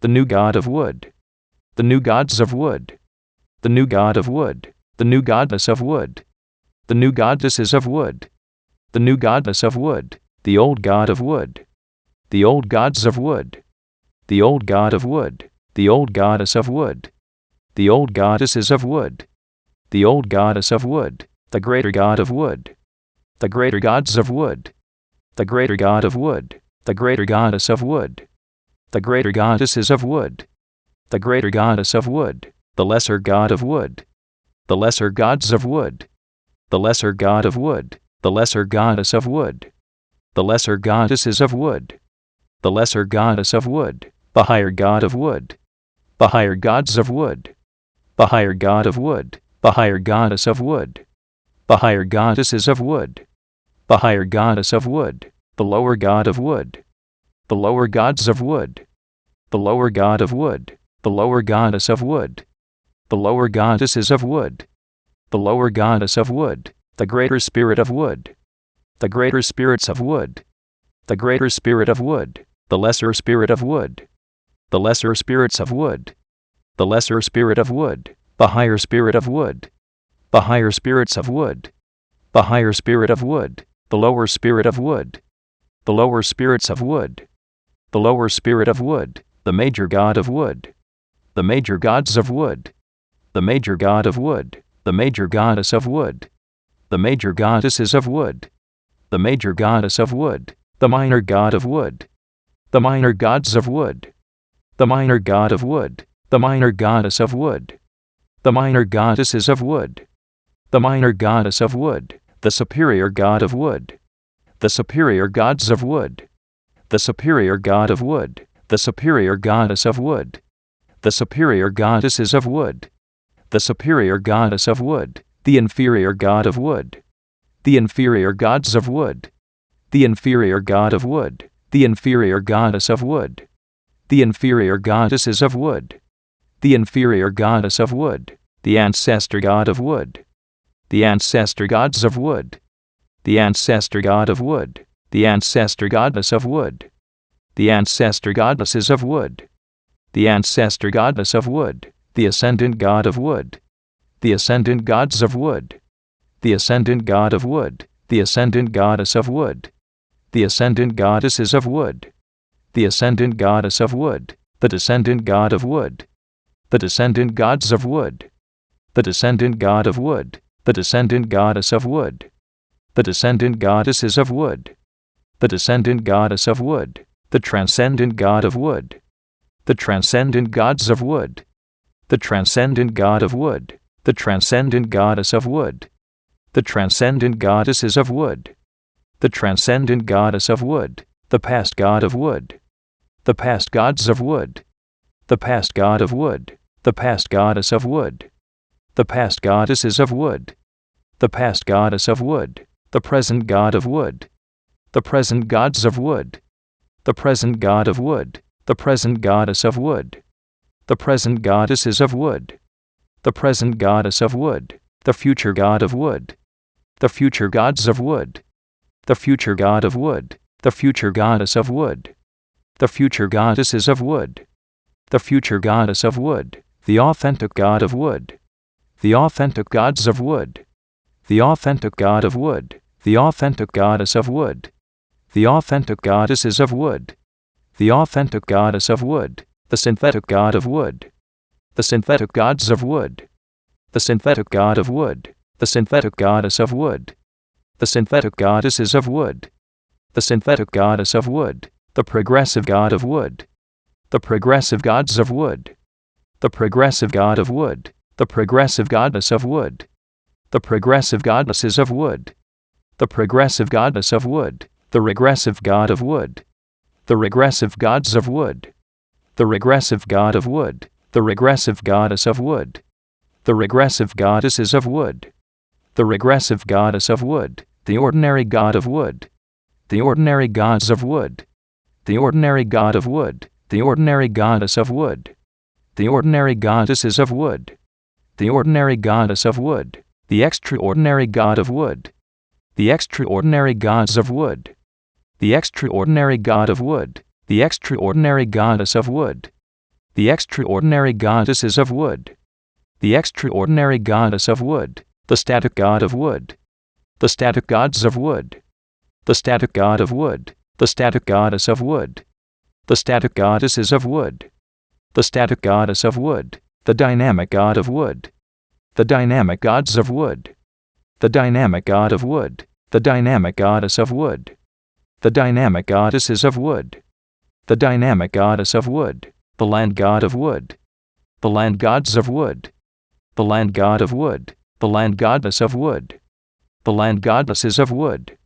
the new god of wood, the new gods of wood, the new god of wood, the new goddess of wood, the new goddesses of wood, the new goddess of wood, the old god of wood, the old gods of wood, the old god of wood, the old goddess of wood, the old goddesses of wood, the old goddess of wood, the greater god of wood, the greater gods of wood, the greater god of wood, the greater goddess of wood, the greater goddesses of wood, the greater goddess of wood, the lesser god of wood, the lesser gods of wood, the lesser god of wood, the lesser goddess of wood, the lesser goddesses of wood, the lesser goddess of wood, the higher god of wood, the higher gods of wood, the higher god of wood, the higher goddess of wood, the higher goddesses of wood, the higher goddess of wood, the lower god of wood, the lower gods of wood, the lower god of wood, the lower goddess of wood, the lower goddesses of wood, the lower goddess of wood, the greater spirit of wood, the greater spirits of wood, the greater spirit of wood, the lesser spirit of wood, the lesser spirits of wood, the lesser spirit of wood, the higher spirit of wood, the higher spirits of wood, the higher spirit of wood, the lower spirit of wood, the lower spirits of wood, the lower spirit of wood, the major god of wood, the major gods of wood, the major god of wood, the major goddess of wood, the major goddesses of wood, the major goddess of wood, the minor god of wood, the minor gods of wood, the minor god of wood, the minor goddess of wood, the minor goddesses of wood, the minor goddess of wood, the superior god of wood, the superior gods of wood, the superior god of wood, the superior goddess of wood, the superior goddesses of wood, the superior goddess of wood, the inferior god of wood, the inferior gods of wood, the inferior god of wood, the inferior goddess of wood, the inferior goddesses of wood, the inferior goddess of wood, the ancestor god of wood, the ancestor gods of wood, the ancestor god of wood, the ancestor goddess of wood, the ancestor goddesses of wood, the ancestor goddess of wood, the ascendant god of wood, the ascendant gods of wood, the ascendant god of wood, the ascendant goddess of wood, the ascendant goddesses of wood, the ascendant goddess of wood, the descendant god of wood, the descendant gods of wood, the descendant god of wood, the descendant goddess of wood, the descendant goddesses of wood, the descendant goddess of wood, the transcendent god of wood, the transcendent gods of wood, the transcendent god of wood, the transcendent goddess of wood, the transcendent goddesses of wood, the transcendent goddess of wood, the past god of wood, the past gods of wood, the past god of wood, the past goddess of wood, the past goddesses of wood, the past goddess of wood, the present god of wood, the present gods of wood, the present god of wood, the present goddess of wood, the present goddesses of wood, the present goddess of wood, the future god of wood, the future gods of wood, the future god of wood, the future goddess of wood, the future goddesses of wood, the future goddess of wood, the authentic god of wood, the authentic gods of wood, the authentic god of wood, the authentic goddess of wood, the authentic goddesses of wood, the authentic goddess of wood, the synthetic god of wood, the synthetic gods of wood, the synthetic god of wood, the synthetic goddess of wood, the synthetic goddesses of wood, the synthetic goddess of wood, the progressive god of wood, the progressive gods of wood, the progressive god of wood, the progressive goddess of wood, the progressive goddesses of wood, the progressive goddess of wood, the regressive god of wood, the regressive gods of wood, the regressive god of wood, the regressive goddess of wood, the regressive goddesses of wood, the regressive goddess of wood, the ordinary god of wood, the ordinary gods of wood, the ordinary god of wood, the ordinary goddess of wood, the ordinary goddesses of wood, the ordinary goddess of wood, the extraordinary god of wood, the extraordinary gods of wood, the extraordinary god of wood, the extraordinary goddess of wood, The extraordinary goddesses of wood. The extraordinary goddess of wood. The static god of wood. The static gods of wood. The static god of wood. The static goddess of wood. The static goddesses of wood. The static goddess of wood. The dynamic god of wood. The dynamic gods of wood. The dynamic god of wood. The dynamic goddess of wood. The dynamic goddesses of wood. The dynamic goddess of wood. The land god of wood. The land gods of wood. The land god of wood. The land goddess of wood. The land goddesses of wood.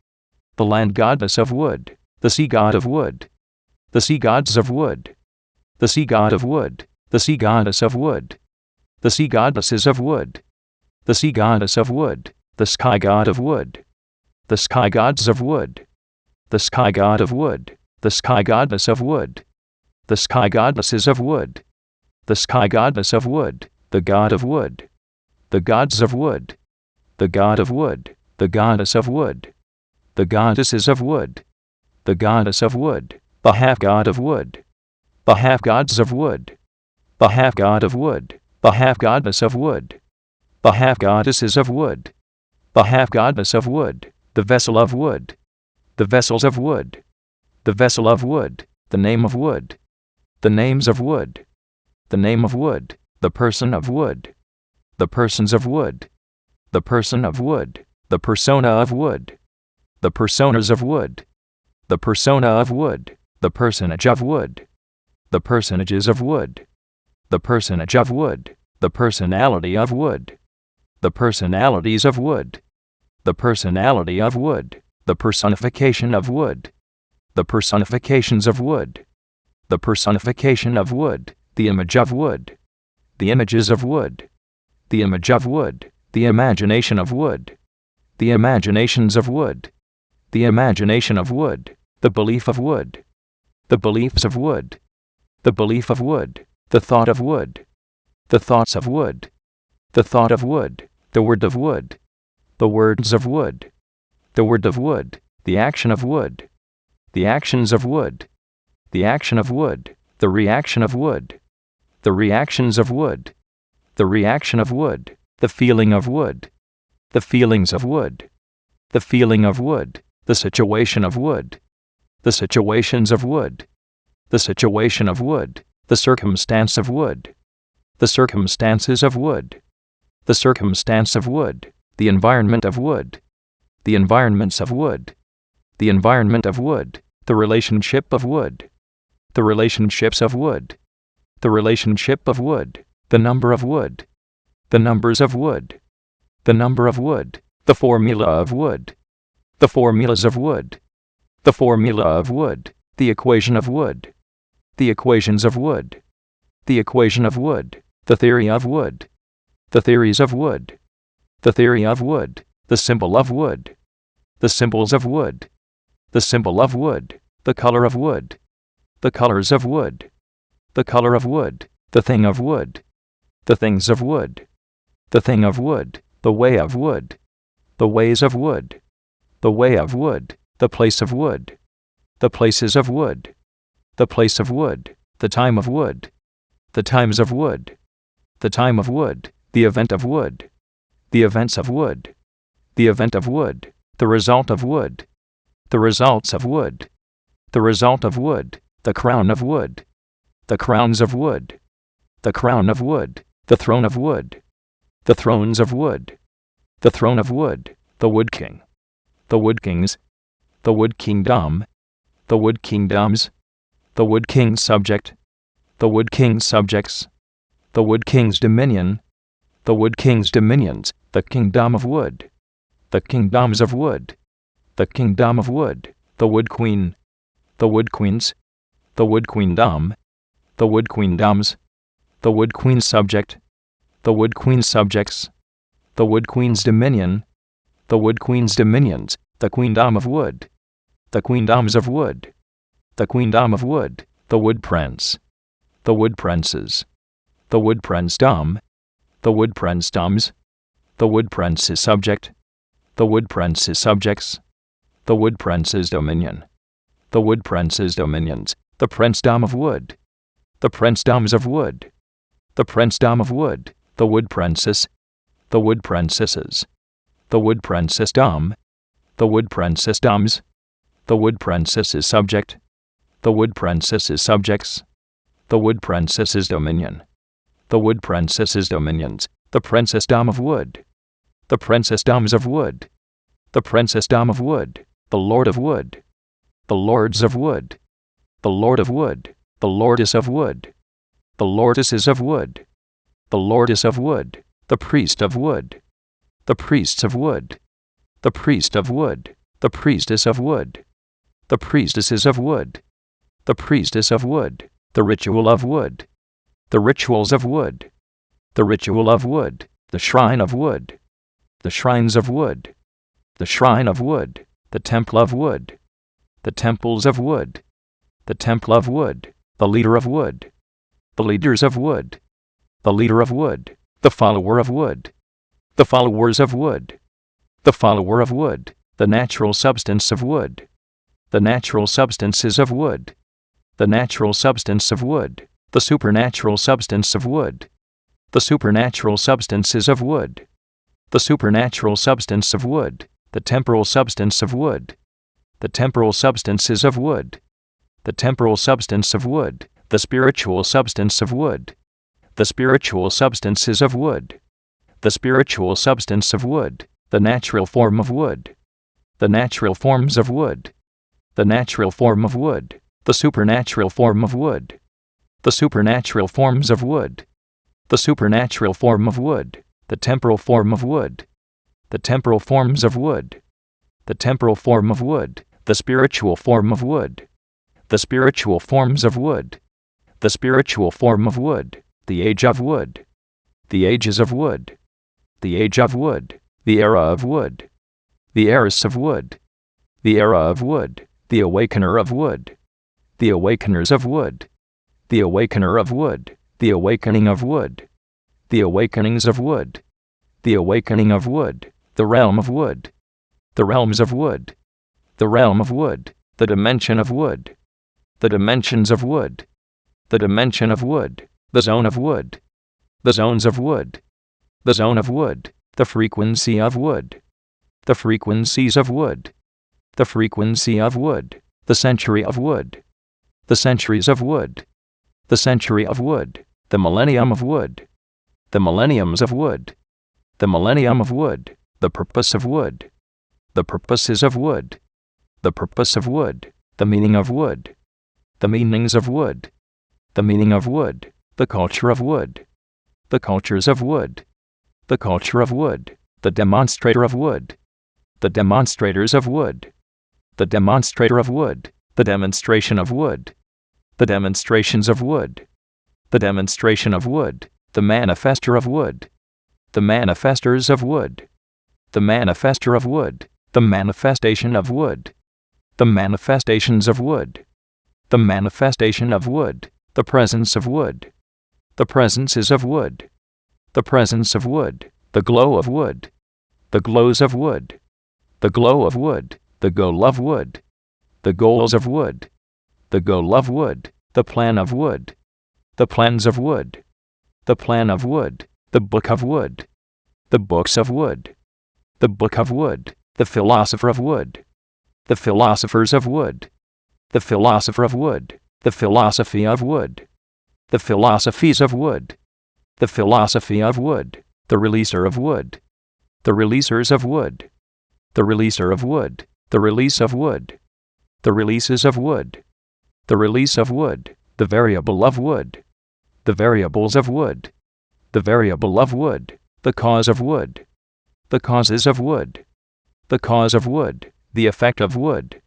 The land goddess of wood. The sea god of wood. The sea gods of wood. The sea god of wood. The sea goddess of wood. The sea goddesses of wood. The sea goddess of wood. The sky god of wood. The sky gods of wood. The sky god of wood. The sky goddess of wood. The sky goddesses of wood. The sky goddess of wood. The god of wood. The gods of wood. The god of wood. The goddess of wood. The goddesses of wood. The goddess of wood. The half god of wood. The half gods of wood. The half god of wood. The half goddess of wood. The half goddesses of wood. The half goddess of wood. The vessel of wood. The vessels of wood. The vessel of wood. The name of wood. The names of wood. The name of wood. The person of wood. The persons of wood. The person of wood. The persona of wood. The personas of wood. The persona of wood. The personage of wood. The personages of wood. The personage of wood. The personality of wood. The personalities of wood. The personality of wood. The personification of wood. The personifications of wood. The personification of wood. The image of wood. The images of wood. The image of wood. The imagination of wood. The imaginations of wood. The imagination of wood. The belief of wood. The beliefs of wood. The belief of wood. The thought of wood. The thoughts of wood. The thought of wood. The word of wood. The words of wood. The word of wood. The action of wood. The actions of wood. The action of wood. The reaction of wood. The reactions of wood. The reaction of wood. The feeling of wood. The feelings of wood. The feeling of wood. The situation of wood. The situations of wood. The situation of wood. The circumstance of wood. The circumstances of wood. The circumstance of wood. The environment of wood. The environments of wood. The environment of wood. The relationship of wood. The relationships of wood. The relationship of wood. The number of wood. The numbers of wood. The number of wood. The formula of wood. The formulas of wood. The formula of wood. The equation of wood. The equations of wood. The equation of wood. The theory of wood. The theories of wood. The theory of wood. The symbol of wood. The symbols of wood. The symbol of wood. The color of wood. The colors of wood. The color of wood. The thing of wood. The things of wood. The thing of wood. The way of wood. The ways of wood. The way of wood. The place of wood. The places of wood. The place of wood. The time of wood. The times of wood. The time of wood. The event of wood. The events of wood. The event of wood. The result of wood. The results of wood. The result of wood. The crown of wood. The crowns of wood. The crown of wood. The throne of wood. The thrones of wood. The throne of wood. The wood king. The wood kings. The wood kingdom. The wood kingdoms. The wood king's subject. The wood king's subjects. The wood king's dominion. The wood king's dominions. The kingdom of wood. The kingdoms of wood. The kingdom of wood. The wood queen. The wood queens. The wood queendom. The wood queendoms. The wood queen's subject. The wood queen's subjects. The wood queen's dominion. The wood queen's dominions. The queendom of wood. The queendoms of wood. The queendom of wood. The wood prince. The wood princes. The wood princedom. The wood princedoms. The wood prince's subject. The wood prince's subjects. The wood prince's dominion. The wood prince's dominions. The princedom of wood. the princedoms of wood, the princedom of wood, the wood princess, the wood princesses, the wood princessdom, the wood princessdoms, the wood princess is subject, the wood princess is subjects, the wood princess is dominion, the wood princess is dominions, the princessdom of wood, the princessdoms of wood, the princessdom of wood, the lord of wood, the lords of wood, the lord of wood, the lordess of wood, the lordesses of wood, the lordess of wood, the priest of wood, the priests of wood, the priest of wood, the priestess of wood, the priestesses of wood, the priestess of wood, the ritual of wood, the rituals of wood, the ritual of wood, the shrine of wood, the shrines of wood, the shrine of wood, the temple of wood, the temples of wood, the temple of wood, the leader of wood, the leaders of wood, the leader of wood, the follower of wood, the followers of wood, the follower of wood, the natural substance of wood, the natural substances of wood, the natural substance of wood, the supernatural substance of wood, the supernatural substances of wood, the supernatural substance of wood, the temporal substance of wood, the temporal substances of wood, the temporal substance of wood, the spiritual substance of wood, the spiritual substances of wood, the spiritual substance of wood, the natural form of wood, the natural forms of wood, the natural form of wood, the supernatural form of wood, the supernatural forms of wood, the supernatural form of wood, the temporal form of wood, the temporal forms of wood, the temporal form of wood, the spiritual form of wood, the spiritual forms of wood, the spiritual form of wood, the age of wood, the ages of wood, the age of wood, the era of wood, the heiress of wood, the era of wood, the awakener of wood, the awakeners of wood, the awakener of wood, the awakening of wood, the awakenings of wood, the awakening of wood, the realm of wood, the realms of wood, the realm of wood, the dimension of wood, the dimensions of wood, the dimension of wood, the zone of wood, the zones of wood, the zone of wood, the frequency of wood, the frequencies of wood, the frequency of wood, the century of wood, the centuries of wood, the century of wood, the millennium of wood, the millenniums of wood, the millennium of wood, the purpose of wood, the purposes of wood, the purpose of wood, the meaning of wood, the meanings of wood, the meaning of wood, the culture of wood, the cultures of wood, the culture of wood, the demonstrator of wood, the demonstrators of wood, the demonstrator of wood, the demonstration of wood, the demonstrations of wood, the demonstration of wood, the manifester of wood, the manifestors of wood, the manifester of wood, the manifestation of wood, the manifestations of wood, the manifestation of wood, the presence of wood, the presences of wood, the presence of wood, the glow of wood, the glows of wood, the glow of wood, the goal of wood, the goals of wood, the goal of wood, the plan of wood, the plans of wood, the plan of wood, the book of wood, the books of wood, the book of wood, the philosopher of wood, the philosophers of wood, the philosopher of wood, the philosophy of wood, the philosophies of wood, the philosophy of wood, the releaser of wood, the releasers of wood, the releaser of wood, the release of wood, the releases of wood, the release of wood, the variable of wood, the variables of wood, the variable of wood, the cause of wood, the causes of wood, the cause of wood, the effect of wood,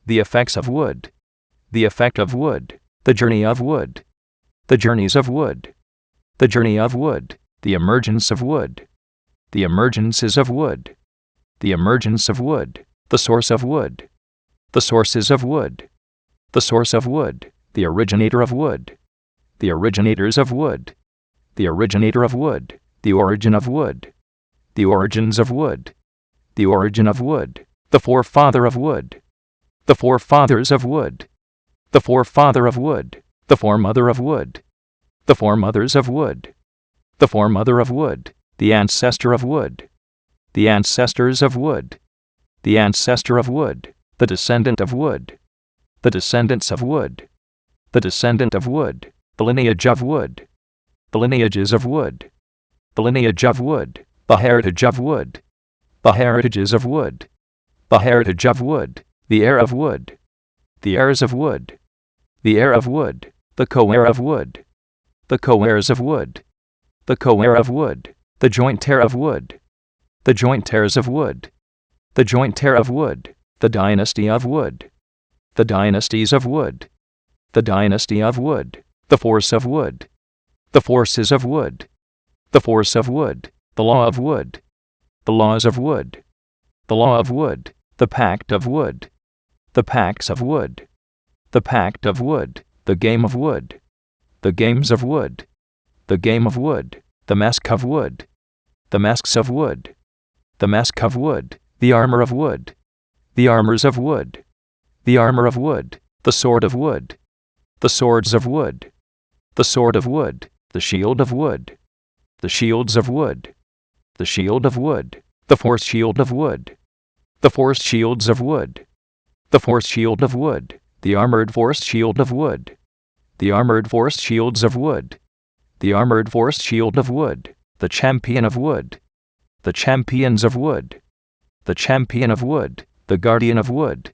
the effects of wood, the effect of wood, the journey of wood, the journeys of wood, the journey of wood, the emergence of wood, the emergences of wood, the emergence of wood, the source of wood, the sources of wood, the source of wood, the originator of wood, the originators of wood, the originator of wood, the origin of wood, the origins of wood, the origin of wood, the forefather of wood, the forefathers of wood, the forefather of wood, the foremother of wood, the foremothers of wood, the foremother of wood, the ancestor of wood, the ancestors of wood, the ancestor of wood, the descendant of wood, the descendants of wood, the descendant of wood, the lineage of wood, the lineages of wood, the lineage of wood, the heritage of wood, the heritages of wood, the heritage of wood, the heir of wood, the heirs of wood, the heir of wood, the co-heir of wood, the co-heirs of wood, the co-heir of wood, the joint heir of wood, the joint heirs of wood, the joint heir of wood, the dynasty of wood, the dynasties of wood, the dynasty of wood, the force of wood, the forces of wood, the force of wood, the law of wood, the laws of wood, the law of wood, the pact of wood, the pacts of wood, the pact of wood, the game of wood, the games of wood, the game of wood, the mask of wood, the masks of wood, the mask of wood, the armor of wood, the armors of wood, the armor of wood, the sword of wood, the swords of wood, the sword of wood, the shield of wood, the shields of wood, the shield of wood, the force shield of wood, the force shields of wood, the force shield of wood, the armored force shield of wood, the armored force shields of wood, the armored force shield of wood, the champion of wood, the champions of wood, the champion of wood, the guardian of wood,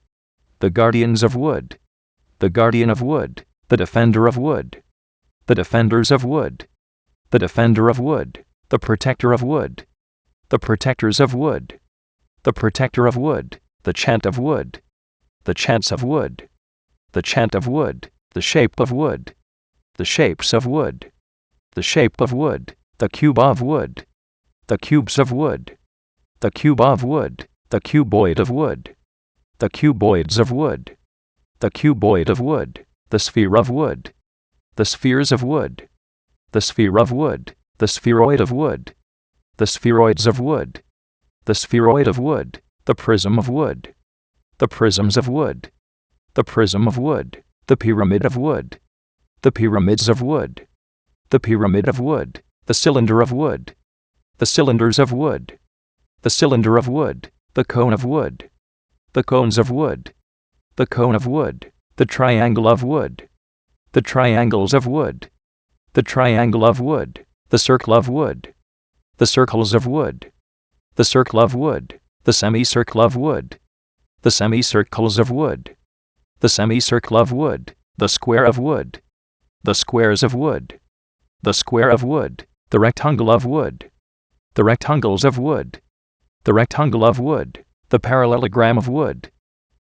the guardians of wood, the guardian of wood, the defender of wood, the defenders of wood, the defender of wood, the protector of wood, the protectors of wood, the protector of wood, the chant of wood, the chants of wood, the chant of wood, the shape of wood, the shapes of wood, the shape of wood, the cube of wood, the cubes of wood, the cube of wood, the cuboid of wood, the cuboids of wood, the cuboid of wood, the sphere of wood, the spheres of wood, the sphere of wood, the spheroid of wood, the spheroids of wood, the spheroid of wood, the prism of wood, the prisms of wood, the prism of wood, the pyramid of wood, the pyramids of wood, the pyramid of wood, the cylinder of wood, the cylinders of wood, the cylinder of wood, the cone of wood, the cones of wood, the cone of wood, the triangle of wood, the triangles of wood, the triangle of wood, the circle of wood, the circles of wood, the circle of wood, the semicircle of wood, the semicircles of wood, the semicircle of wood, the square of wood, the squares of wood, the square of wood, the rectangle of wood, the rectangles of wood, the rectangle of wood, the parallelogram of wood,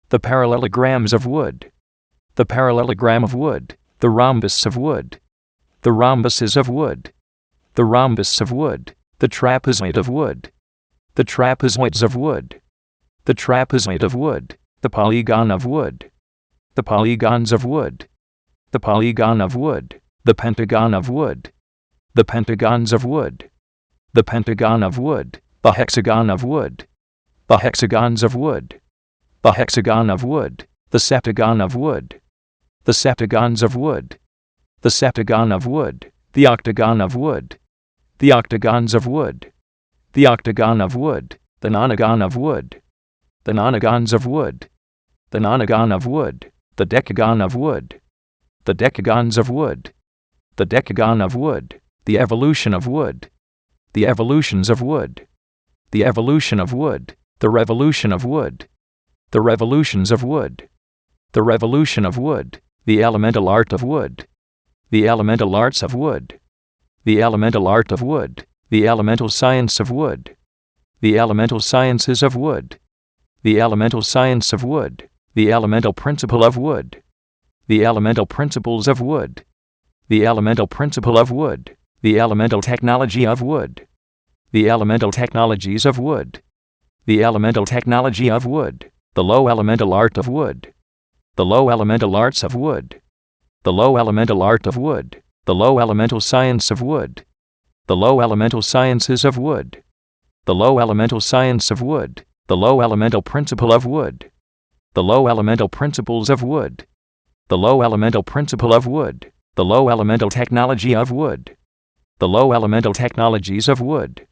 the parallelograms of wood, the parallelogram of wood, the rhombus of wood, the rhombuses of wood, the rhombus of wood, the trapezoid of wood, the trapezoids of wood, the trapezoid of wood, the polygon of wood, the polygons of wood, the polygon of wood, the pentagon of wood, the pentagons of wood, the pentagon of wood, the hexagon of wood, the hexagons of wood, the hexagon of wood, the septagon of wood, the septagons of wood, the septagon of wood, the octagon of wood, the octagons of wood, the octagon of wood, the nonagon of wood, the nonagons of wood, the nonagon of wood, the decagon of wood, the decagons of wood, the decagon of wood, the evolution of wood, the evolutions of wood, the evolution of wood, the revolution of wood, the revolutions of wood, the revolution of wood, the elemental art of wood, the elemental arts of wood, the elemental art of wood, the elemental science of wood, the elemental sciences of wood, the elemental science of wood, the elemental principle of wood, the elemental principles of wood, the elemental principle of wood, the elemental technology of wood, the elemental technologies of wood, the elemental technology of wood, the low elemental art of wood, the low elemental arts of wood, the low elemental art of wood, the low elemental science of wood, the low elemental sciences of wood, the low elemental science of wood, the low elemental principle of wood, the low elemental principles of wood, the low elemental principle of wood, The low elemental technology of wood. The low elemental technologies of wood.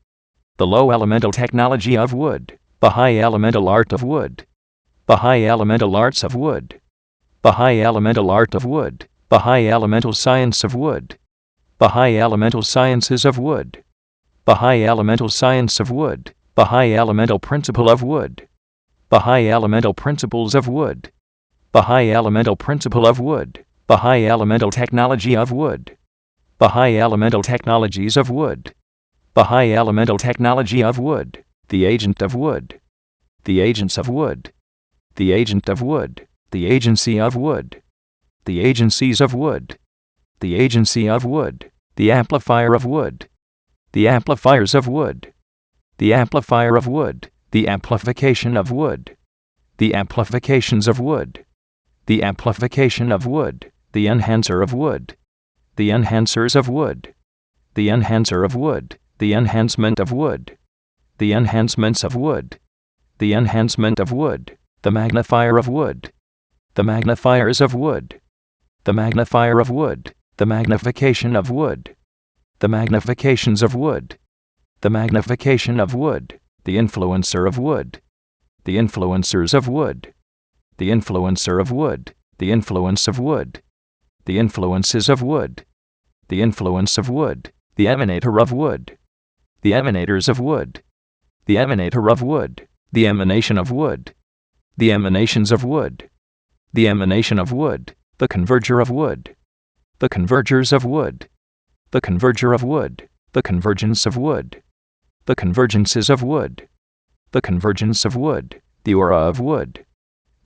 The low elemental technology of wood. The high elemental art of wood. The high elemental arts of wood. The high elemental art of wood. The high elemental science of wood. The high elemental sciences of wood. The high elemental science of wood. The high elemental principle of wood. The high elemental principles of wood. The high elemental principle of wood. The high elemental technology of wood. The high elemental technologies of wood. The high elemental technology of wood. The agent of wood. The agents of wood. The agent of wood. The agency of wood. The agencies of wood. The agency of wood. The amplifier of wood. The amplifiers of wood. The amplifier of wood. The amplification of wood. The amplifications of wood. The amplification of wood. The enhancer of wood. The enhancers of wood. The enhancer of wood. The enhancement of wood. The enhancements of wood. The enhancement of wood. The magnifier of wood. The magnifiers of wood. The magnifier of wood. The magnification of wood. The magnifications of wood. The magnification of wood. The influencer of wood. The influencers of wood. The influencer of wood. The influence of wood. The influences of wood. The influence of wood. The emanator of wood. The emanators of wood. The emanator of wood. The emanation of wood. The emanations of wood. The emanation of wood. The converger of wood. The convergers of wood. The converger of wood. The convergence of wood. The convergences of wood. The convergence of wood. The aura of wood.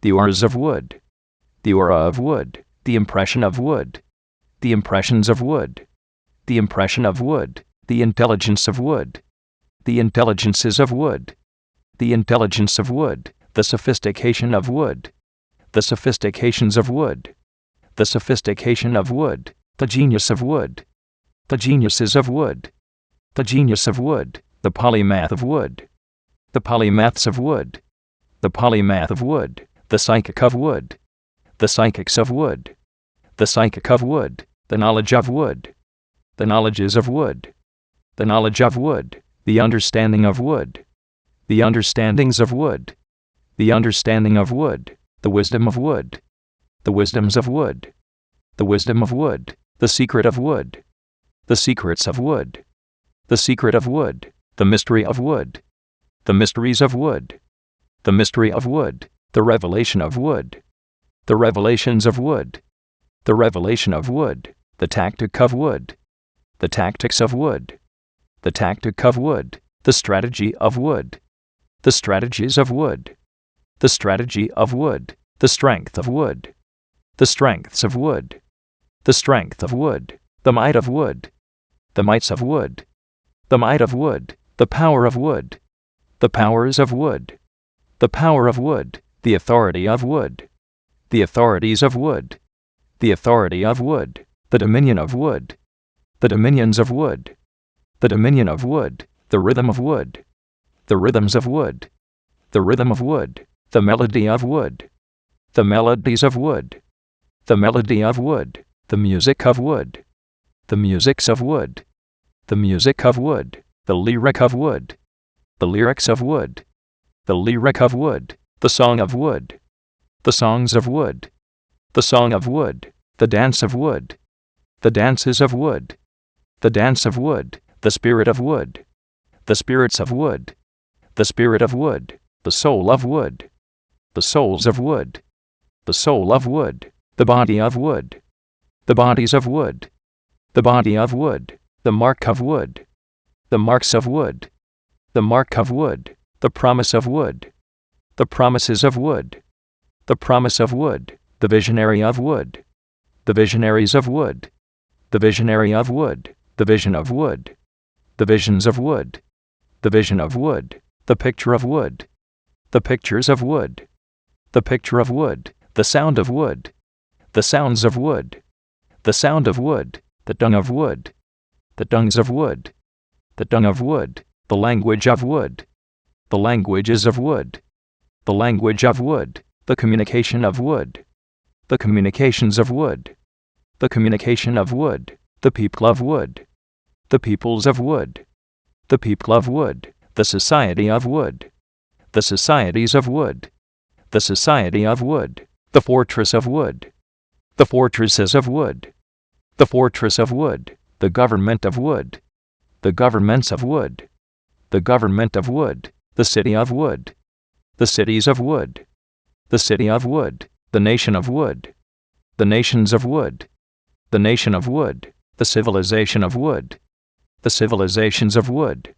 The auras of wood. The aura of wood. The impression of wood. The impressions of wood. The impression of wood. The intelligence of wood. The intelligences of wood. The intelligence of wood. The sophistication of wood. The sophistications of wood. The sophistication of wood. The genius of wood. The geniuses of wood. The genius of wood. The polymath of wood. The polymaths of wood. The polymath of wood. The psychic of wood. The psychics of wood. The psychic of wood. The knowledge of wood. The knowledges of wood. The knowledge of wood. The understanding of wood. The understandings of wood. The understanding of wood. The wisdom of wood. The wisdoms of wood. The wisdom of wood. The secret of wood. The secrets of wood. The secret of wood. The mystery of wood. The mysteries of wood. The mystery of wood. The revelation of wood. The revelations of wood. The revelation of wood. The tactic of wood. The tactics of wood. The tactic of wood. The strategy of wood. The strategies of wood. The strategy of wood. The strength of wood. The strengths of wood. The strength of wood. The might of wood. The mights of wood. The might of wood. The power of wood. The powers of wood. The power of wood. The authority of wood. The authorities of wood. The authority of wood. The dominion of wood. The dominions of wood. The dominion of wood. The rhythm of wood. The rhythms of wood. The rhythm of wood. The melody of wood. The melodies of wood. The melody of wood. The music of wood. The musics of wood. The music of wood. The lyric of wood. The lyrics of wood. The lyric of wood. The song of wood. The songs of wood. The song of wood. The dance of wood. The dances of wood. The dance of wood. The spirit of wood. The spirits of wood. The spirit of wood. The soul of wood. The souls of wood. The soul of wood. The body of wood. The bodies of wood. The body of wood. The mark of wood. The marks of wood. The mark of wood. The promise of wood. The promises of wood. The promise of wood. The visionary of wood. The visionaries of wood. The visionary of wood. The vision of wood. The visions of wood. The vision of wood. The picture of wood. The pictures of wood. The picture of wood. The sound of wood. The sounds of wood. The sound of wood. The dung of wood. The dungs of wood. The dung of wood. The language of wood. The languages of wood. The language of wood. The communication of wood. The communications of wood. the communication of wood, the people of wood, the peoples of wood, the people of wood, the society of wood, the societies of wood, the society of wood, the fortress of wood, the fortresses of wood, the fortress of wood, the government of wood, the governments of wood, the government of wood, the city of wood, the cities of wood, the city of wood, the nation of wood, the nations of wood, the nation of wood, the civilization of wood, the civilizations of wood,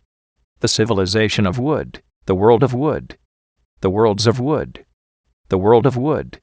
the civilization of wood, the world of wood, the worlds of wood, the world of wood,